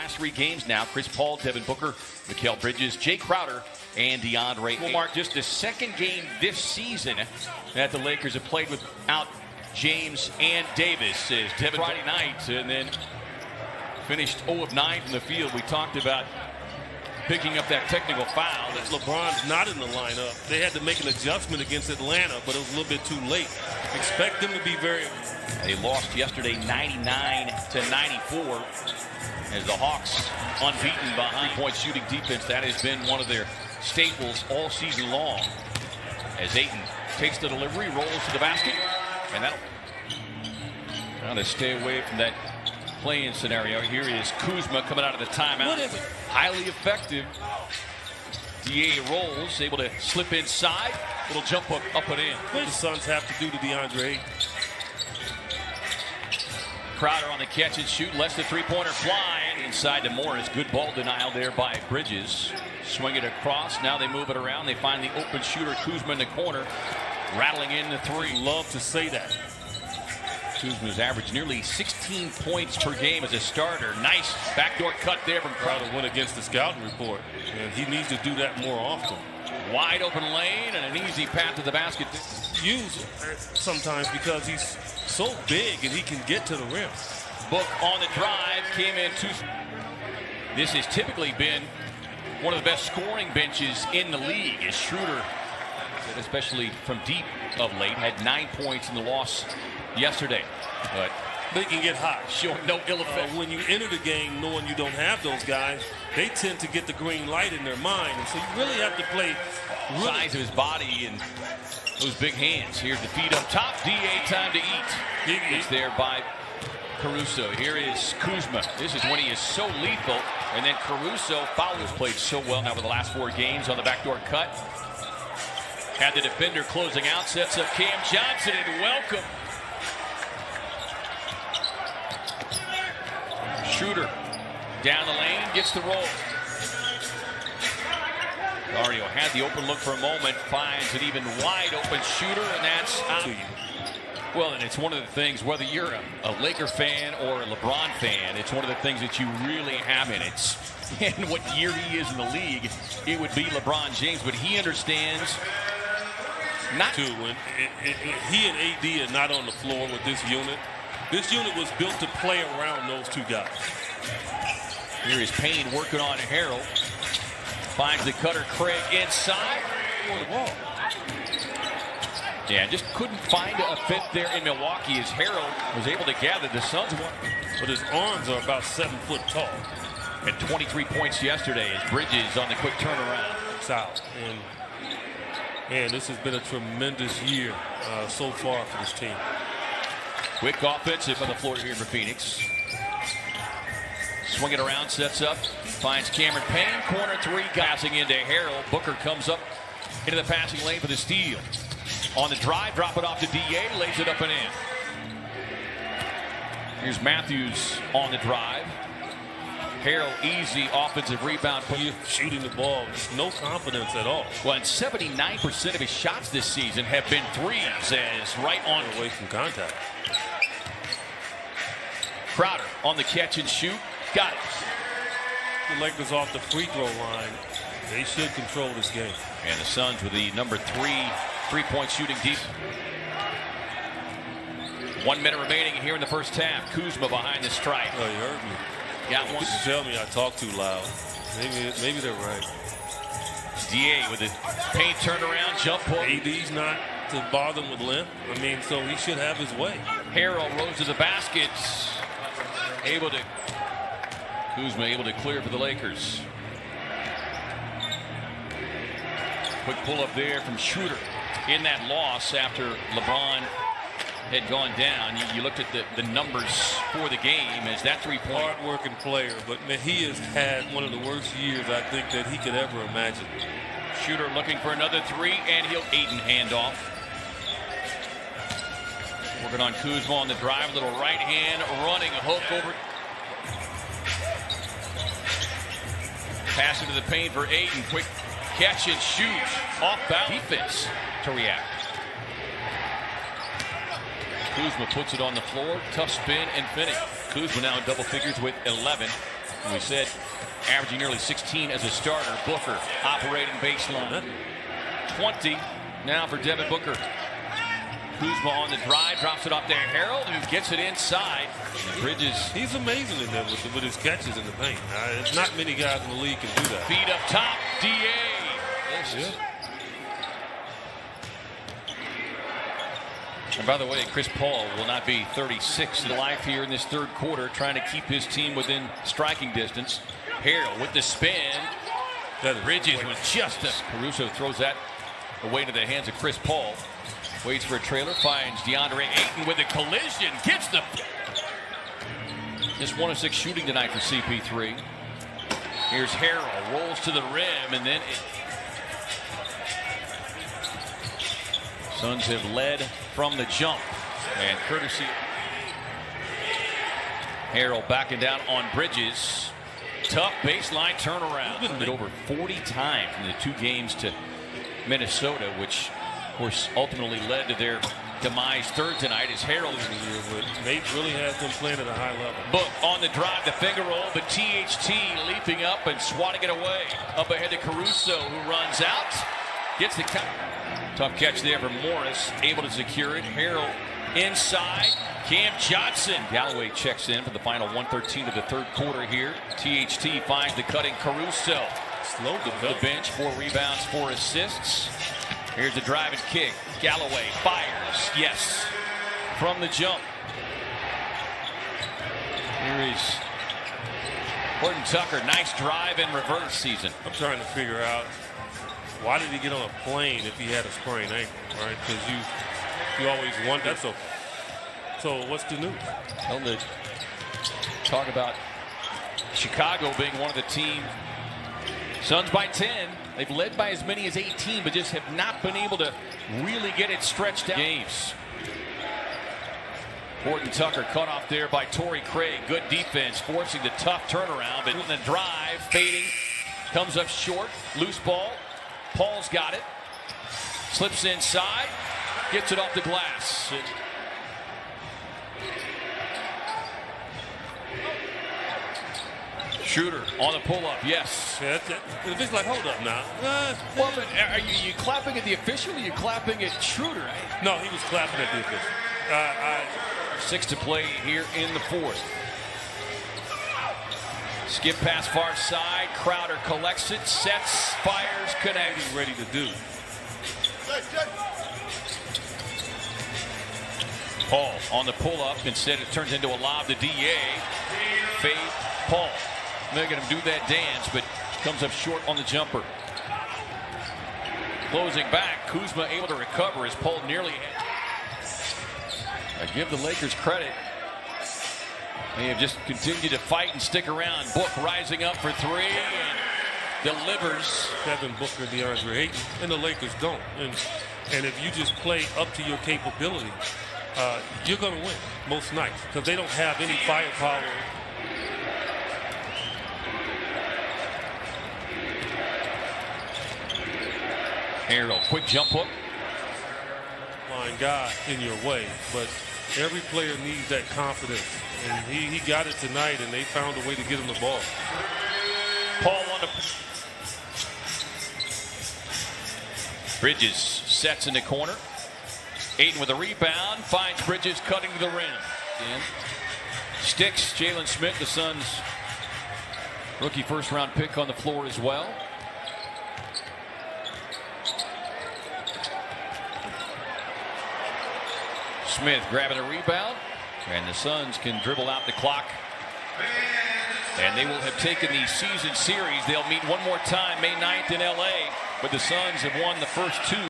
last 3 games now. Chris Paul, Devin Booker, Mikal Bridges, Jay Crowder, and DeAndre. Will mark just the 2nd game this season that the Lakers have played without James and Davis. As Devin Friday night, and then finished 0 of 9 from the field. We talked about picking up that technical foul. LeBron's not in the lineup. They had to make an adjustment against Atlanta, but it was a little bit too late. Expect them to be very... They lost yesterday 99-94 as the Hawks unbeaten behind point shooting defense. That has been one of their staples all season long. As Ayton takes the delivery, rolls to the basket, and that'll trying to stay away from that play-in scenario. Here is Kuzma coming out of the timeout. Highly effective. DA rolls, able to slip inside. Little jump hook up and in. What the Suns have to do to DeAndre? Crowder on the catch and shoot. Lets the three-pointer fly. Inside to Morris. Good ball denial there by Bridges. Swing it across. Now they move it around. They find the open shooter, Kuzma, in the corner. Rattling in the 3. Love to say that. Kuzma's averaged nearly 16 points per game as a starter. Nice backdoor cut there from Crowder. Went against the scouting report, and he needs to do that more often. Wide open lane and an easy path to the basket. Used sometimes because he's so big and he can get to the rim. Book on the drive, came in too. This has typically been one of the best scoring benches in the league. As Schroeder, especially from deep of late, had 9 points in the loss yesterday, but they can get hot. Showing no ill effect. When you enter the game knowing you don't have those guys, they tend to get the green light in their mind, and so you really have to play. Size of his body and those big hands. Here's the feed up top. DA time to eat. It's there by Caruso. Here is Kuzma. This is when he is so lethal, and then Caruso. Fowler's played so well now with the last 4 games on the backdoor cut. Had the defender closing out, sets up Cam Johnson, and welcome. Schroeder down the lane, gets the roll. Dario had the open look for a moment, finds an even wide open shooter, and that's out. Well, and it's one of the things, whether you're a Laker fan or a LeBron fan, it's one of the things that you really have in it. And what year he is in the league, it would be LeBron James, but he understands. Not to when he and AD are not on the floor with this unit. This unit was built to play around those 2 guys. Here is Payne working on Harrell. Finds the cutter, Craig inside. Yeah, just couldn't find a fit there in Milwaukee as Harrell was able to gather. The Suns won. But his arms are about 7 foot tall. And 23 points yesterday as Bridges on the quick turnaround. It's out. And this has been a tremendous year so far for this team. Quick offensive on the floor here for Phoenix. Swing it around, sets up, finds Cameron Payne. Corner 3, passing into Harrell. Booker comes up into the passing lane for the steal. On the drive, drop it off to DA, lays it up and in. Here's Matthews on the drive. Harrell, easy offensive rebound. Shooting the ball, no confidence at all. Well, and 79% of his shots this season have been threes, as right on away from contact. Crowder on the catch and shoot. Got it. The Lakers off the free throw line. They should control this game. And the Suns with the number 3 three-point shooting deep. 1 minute remaining here in the first half. Kuzma behind the stripe. Oh, you heard me. Got one. Just tell me I talk too loud. Maybe they're right. DA with the paint turnaround, jump hook. AD's not to bother him with length. I mean, so he should have his way. Harrell rose to the basket. Kuzma able to clear for the Lakers. Quick pull up there from Schroeder in that loss after LeBron had gone down. You looked at the numbers for the game as that 3-point. Hard-working player, but man, he has had one of the worst years I think that he could ever imagine. Schroeder looking for another 3, and he'll Ayton handoff. Working on Kuzma on the drive, little right hand running hook over. Pass into the paint for Ayton. Quick catch and shoot. Off balance defense to react. Kuzma puts it on the floor. Tough spin and finish. Kuzma now in double figures with 11. We said averaging nearly 16 as a starter. Booker operating baseline. 20 now for Devin Booker. Kuzma on the drive, drops it off to Harold, who gets it inside. Bridges. He's amazing in there with his catches in the paint. There's not many guys in the league can do that. Feed up top, D.A. Yeah. And by the way, Chris Paul will not be 36 to life here in this third quarter, trying to keep his team within striking distance. Harold with the spin. Bridges was just a... Caruso throws that away to the hands of Chris Paul. Waits for a trailer, finds DeAndre Ayton with a collision. Gets the... Just 1 of 6 shooting tonight for CP3. Here's Harold, rolls to the rim, and then... Suns have led from the jump. And courtesy... Harold backing down on Bridges. Tough baseline turnaround. Been it over 40 times in the 2 games to Minnesota, which, of course, ultimately led to their demise third tonight as Harold is in the year. But Nate really has them playing at a high level. Book on the drive, the finger roll, but THT leaping up and swatting it away. Up ahead to Caruso, who runs out. Gets the count. Tough catch there for Morris, able to secure it. Harold inside. Cam Johnson. Galloway checks in for the final 1:13 of the third quarter here. THT finds the cutting Caruso. Slowed the bench, 4 rebounds, 4 assists. Here's the drive and kick. Galloway fires. Yes. From the jump. Here is Horton Tucker. Nice drive in reverse season. I'm trying to figure out, why did he get on a plane if he had a sprained ankle, right? Because you always wonder. So what's the news? Well, to talk about Chicago being one of the team. Suns by 10. They've led by as many as 18, but just have not been able to really get it stretched out. Games. Horton Tucker cut off there by Torrey Craig. Good defense, forcing the tough turnaround. But in the drive, fading, comes up short. Loose ball. Paul's got it. Slips inside. Gets it off the glass. Schroeder on the pull-up, yes. Yeah, it's like, hold up now. Well, but are you clapping at the official or are you clapping at Schroeder? No, he was clapping at the official. 6 to play here in the fourth. Skip pass far side. Crowder collects it, sets, fires, connects. He's ready to do. Paul on the pull-up. Instead, it turns into a lob to D.A. Fade, Paul. They're going to do that dance, but comes up short on the jumper. Closing back, Kuzma able to recover as Paul nearly I give the Lakers credit. They have just continued to fight and stick around. Book rising up for 3 and delivers. Devin Booker, DeAndre Ayton, and the Lakers don't. And if you just play up to your capability, you're going to win most nights because they don't have any firepower. Harold, quick jump hook. Line guy in your way, but every player needs that confidence. And he got it tonight, and they found a way to get him the ball. Paul on the... Bridges sets in the corner. Ayton with a rebound, finds Bridges cutting to the rim. And sticks Jalen Smith, the Suns' rookie first-round pick, on the floor as well. Smith grabbing a rebound, and the Suns can dribble out the clock. And they will have taken the season series. They'll meet one more time May 9th in LA, but the Suns have won the first 2.